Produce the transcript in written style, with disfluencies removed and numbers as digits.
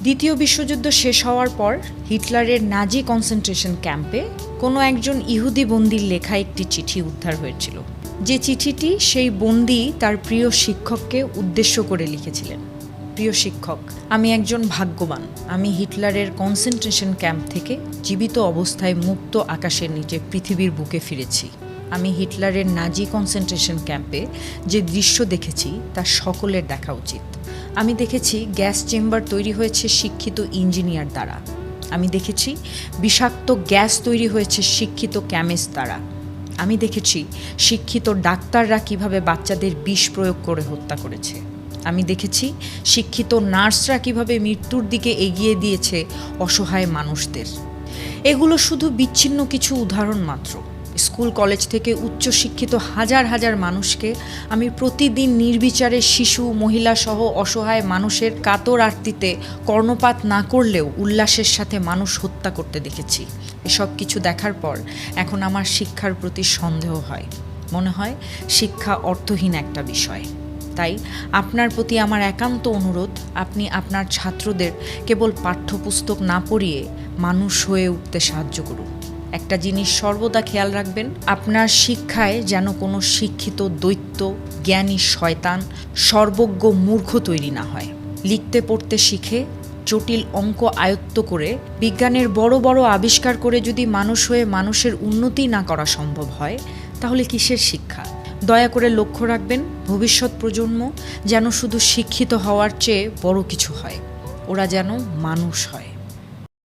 দ্বিতীয় বিশ্বযুদ্ধ শেষ হওয়ার পর হিটলারের নাজি কনসেন্ট্রেশন ক্যাম্পে কোনো একজন ইহুদি বন্দীর লেখা একটি চিঠি উদ্ধার হয়েছিল, যে চিঠিটি সেই বন্দী তার প্রিয় শিক্ষককে উদ্দেশ্য করে লিখেছিলেন। প্রিয় শিক্ষক, আমি একজন ভাগ্যবান। আমি হিটলারের কনসেন্ট্রেশন ক্যাম্প থেকে জীবিত অবস্থায় মুক্ত আকাশের নিচে পৃথিবীর বুকে ফিরেছি। আমি হিটলারের নাজি কনসেন্ট্রেশন ক্যাম্পে যে দৃশ্য দেখেছি তা সকলের দেখা উচিত। আমি দেখেছি গ্যাস চেম্বার তৈরি হয়েছে শিক্ষিত ইঞ্জিনিয়ার দ্বারা। আমি দেখেছি বিষাক্ত গ্যাস তৈরি হয়েছে শিক্ষিত কেমিস্ট দ্বারা। আমি দেখেছি শিক্ষিত ডাক্তাররা কিভাবে বাচ্চাদের বিষ প্রয়োগ করে হত্যা করেছে। আমি দেখেছি শিক্ষিত নার্সরা কিভাবে মৃত্যুর দিকে এগিয়ে দিয়েছে অসহায় মানুষদের। এগুলো শুধু বিচ্ছিন্ন কিছু উদাহরণ মাত্র। স্কুল কলেজ থেকে উচ্চশিক্ষিত হাজার হাজার মানুষকে আমি প্রতিদিন নির্বিচারে শিশু, মহিলা সহ অসহায় মানুষের কাতর আরতিতে কর্ণপাত না করলেও উল্লাসের সাথে মানুষ হত্যা করতে দেখেছি। এসব কিছু দেখার পর এখন আমার শিক্ষার প্রতি সন্দেহ হয়। মনে হয় শিক্ষা অর্থহীন একটা বিষয়। তাই আপনার প্রতি আমার একান্ত অনুরোধ, আপনি আপনার ছাত্রদের কেবল পাঠ্যপুস্তক না পড়িয়ে মানুষ হয়ে উঠতে সাহায্য করুন। একটা জিনিস সর্বদা খেয়াল রাখবেন, আপনার শিক্ষায় যেন কোনো শিক্ষিত দৈত্য, জ্ঞানী শয়তান, সর্বজ্ঞ মূর্খ তৈরি না হয়। লিখতে পড়তে শিখে জটিল অঙ্ক আয়ত্ত করে বিজ্ঞানের বড় বড় আবিষ্কার করে যদি মানুষ হয়ে মানুষের উন্নতি না করা সম্ভব হয়, তাহলে কিসের শিক্ষা? দয়া করে লক্ষ্য রাখবেন, ভবিষ্যৎ প্রজন্ম যেন শুধু শিক্ষিত হওয়ার চেয়ে বড় কিছু হয়, ওরা যেন মানুষ হয়।